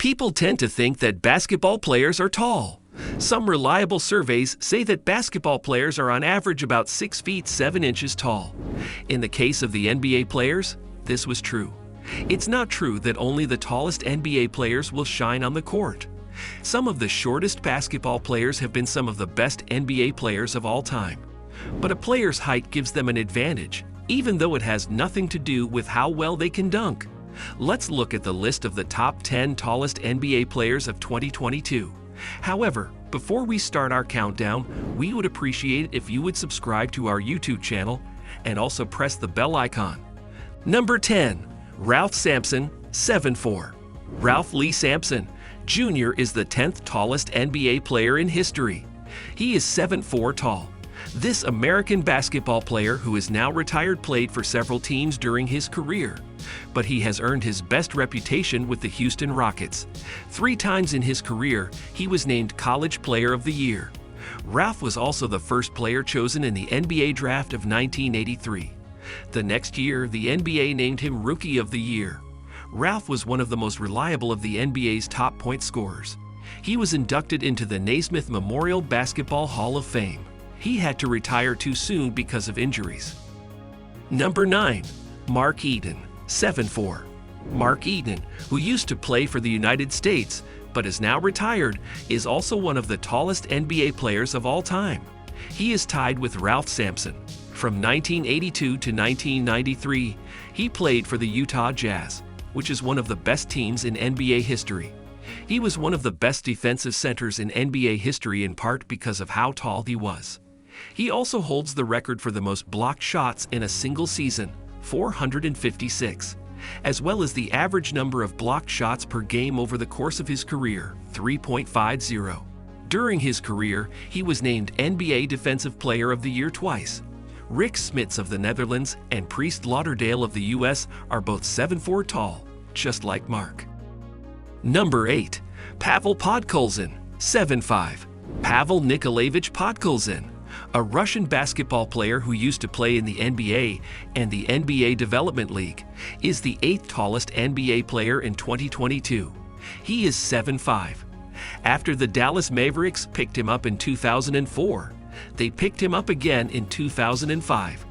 People tend to think that basketball players are tall. Some reliable surveys say that basketball players are on average about 6 feet 7 inches tall. In the case of the NBA players, this was true. It's not true that only the tallest NBA players will shine on the court. Some of the shortest basketball players have been some of the best NBA players of all time. But a player's height gives them an advantage, even though it has nothing to do with how well they can dunk. Let's look at the list of the top 10 tallest NBA players of 2022. However, before we start our countdown, we would appreciate it if you would subscribe to our YouTube channel and also press the bell icon. Number 10. Ralph Sampson, 7'4". Ralph Lee Sampson, Jr. is the 10th tallest NBA player in history. He is 7'4" tall. This American basketball player, who is now retired, played for several teams during his career. But he has earned his best reputation with the Houston Rockets. 3 times in his career, he was named College Player of the Year. Ralph was also the first player chosen in the NBA draft of 1983. The next year, the NBA named him Rookie of the Year. Ralph was one of the most reliable of the NBA's top point scorers. He was inducted into the Naismith Memorial Basketball Hall of Fame. He had to retire too soon because of injuries. Number 9. Mark Eaton, 7'4". Mark Eaton, who used to play for the United States but is now retired, is also one of the tallest NBA players of all time. He is tied with Ralph Sampson. From 1982 to 1993, he played for the Utah Jazz, which is one of the best teams in NBA history. He was one of the best defensive centers in NBA history in part because of how tall he was. He also holds the record for the most blocked shots in a single season, 456, as well as the average number of blocked shots per game over the course of his career, 3.50. During his career, he was named NBA Defensive Player of the Year twice. Rick Smits of the Netherlands and Priest Lauderdale of the US are both 7'4" tall, just like Mark. Number 8. Pavel Podkolzin, 7'5". Pavel Nikolaevich Podkolzin, a Russian basketball player who used to play in the NBA and the NBA Development League, is the 8th tallest NBA player in 2022. He is 7'5". After the Dallas Mavericks picked him up in 2004, they picked him up again in 2005.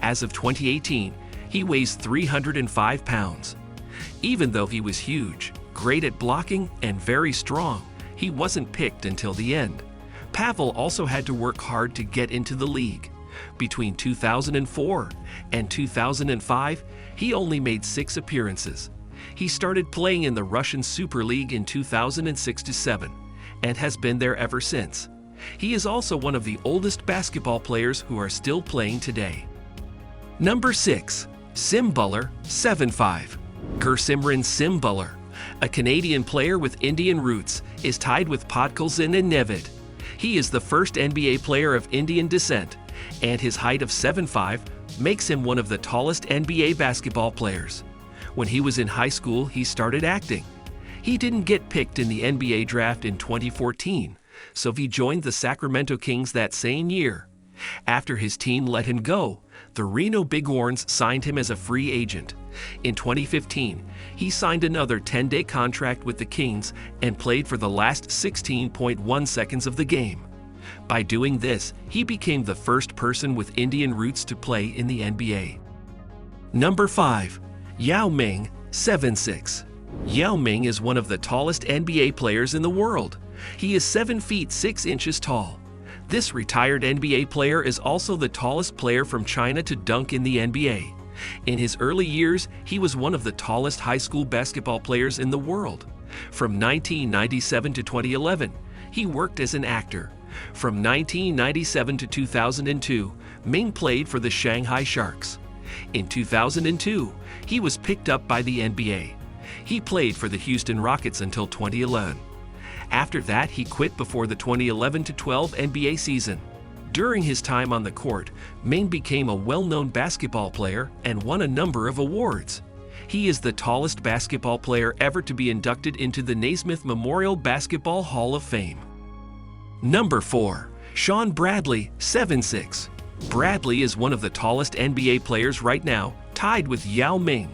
As of 2018, he weighs 305 pounds. Even though he was huge, great at blocking, and very strong, he wasn't picked until the end. Pavel also had to work hard to get into the league. Between 2004 and 2005, he only made 6 appearances. He started playing in the Russian Super League in 2006-07 and has been there ever since. He is also one of the oldest basketball players who are still playing today. Number 6. Sim Buller, 7'5". Gursimran Sim Buller, a Canadian player with Indian roots, is tied with Podkolzin and Nevid. He is the first NBA player of Indian descent, and his height of 7'5" makes him one of the tallest NBA basketball players. When he was in high school, he started acting. He didn't get picked in the NBA draft in 2014, so he joined the Sacramento Kings that same year. After his team let him go, the Reno Bighorns signed him as a free agent. In 2015, he signed another 10-day contract with the Kings and played for the last 16.1 seconds of the game. By doing this, he became the first person with Indian roots to play in the NBA. Number 5. Yao Ming, 7'6". Yao Ming is one of the tallest NBA players in the world. He is 7 feet 6 inches tall. This retired NBA player is also the tallest player from China to dunk in the NBA. In his early years, he was one of the tallest high school basketball players in the world. From 1997 to 2011, he worked as an actor. From 1997 to 2002, Ming played for the Shanghai Sharks. In 2002, he was picked up by the NBA. He played for the Houston Rockets until 2011. After that, he quit before the 2011-12 NBA season. During his time on the court, Ming became a well-known basketball player and won a number of awards. He is the tallest basketball player ever to be inducted into the Naismith Memorial Basketball Hall of Fame. Number 4. Shawn Bradley, 7'6". Bradley is one of the tallest NBA players right now, tied with Yao Ming.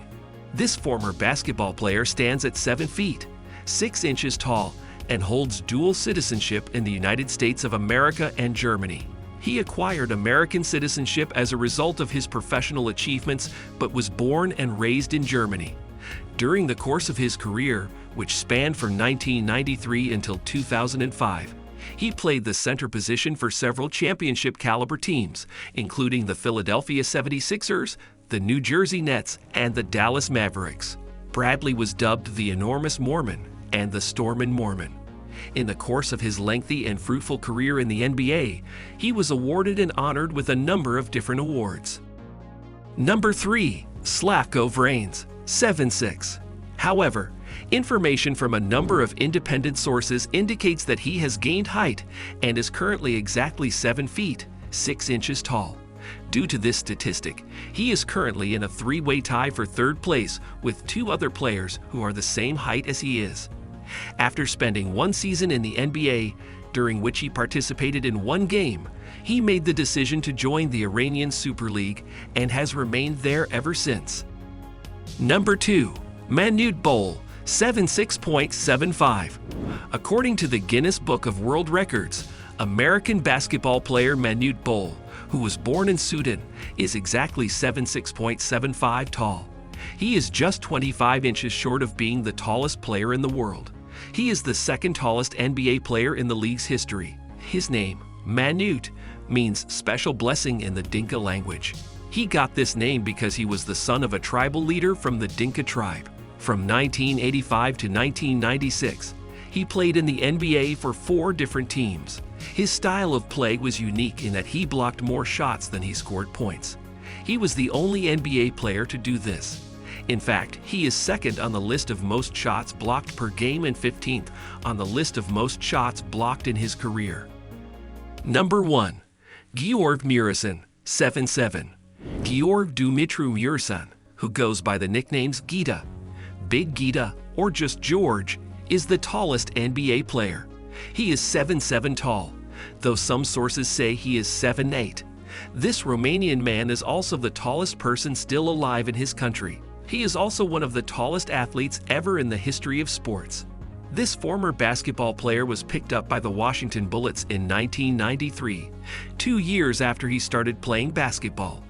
This former basketball player stands at 7 feet. 6 inches tall, and holds dual citizenship in the United States of America and Germany. He acquired American citizenship as a result of his professional achievements, but was born and raised in Germany. During the course of his career, which spanned from 1993 until 2005, he played the center position for several championship-caliber teams, including the Philadelphia 76ers, the New Jersey Nets, and the Dallas Mavericks. Bradley was dubbed the Enormous Mormon and the Stormin' Mormon. In the course of his lengthy and fruitful career in the NBA, he was awarded and honored with a number of different awards. Number 3. Slavko Vrains, 7'6". However, information from a number of independent sources indicates that he has gained height and is currently exactly 7 feet, 6 inches tall. Due to this statistic, he is currently in a three-way tie for third place with 2 other players who are the same height as he is. After spending 1 season in the NBA, during which he participated in 1 game, he made the decision to join the Iranian Super League and has remained there ever since. Number 2. Manute Bol, 76.75. According to the Guinness Book of World Records, American basketball player Manute Bol, who was born in Sudan, is exactly 76.75 tall. He is just 25 inches short of being the tallest player in the world. He is the second tallest NBA player in the league's history. His name, Manute, means special blessing in the Dinka language. He got this name because he was the son of a tribal leader from the Dinka tribe. From 1985 to 1996, he played in the NBA for 4 different teams. His style of play was unique in that he blocked more shots than he scored points. He was the only NBA player to do this. In fact, he is second on the list of most shots blocked per game and 15th on the list of most shots blocked in his career. Number 1. Georg Murison, 7'7". Georg Dumitru Murison, who goes by the nicknames Gita, Big Gita, or just George, is the tallest NBA player. He is 7'7" tall, though some sources say he is 7'8". This Romanian man is also the tallest person still alive in his country. He is also one of the tallest athletes ever in the history of sports. This former basketball player was picked up by the Washington Bullets in 1993, 2 years after he started playing basketball.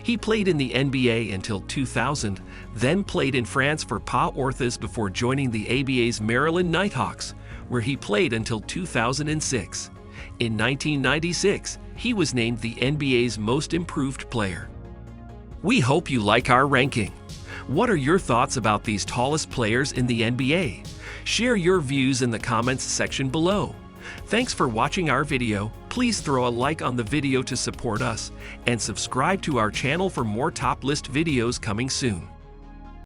He played in the NBA until 2000, then played in France for Pas Orthez before joining the ABA's Maryland Nighthawks, where he played until 2006. In 1996, he was named the NBA's Most Improved Player. We hope you like our ranking. What are your thoughts about these tallest players in the NBA? Share your views in the comments section below. Thanks for watching our video. Please throw a like on the video to support us and subscribe to our channel for more top list videos coming soon.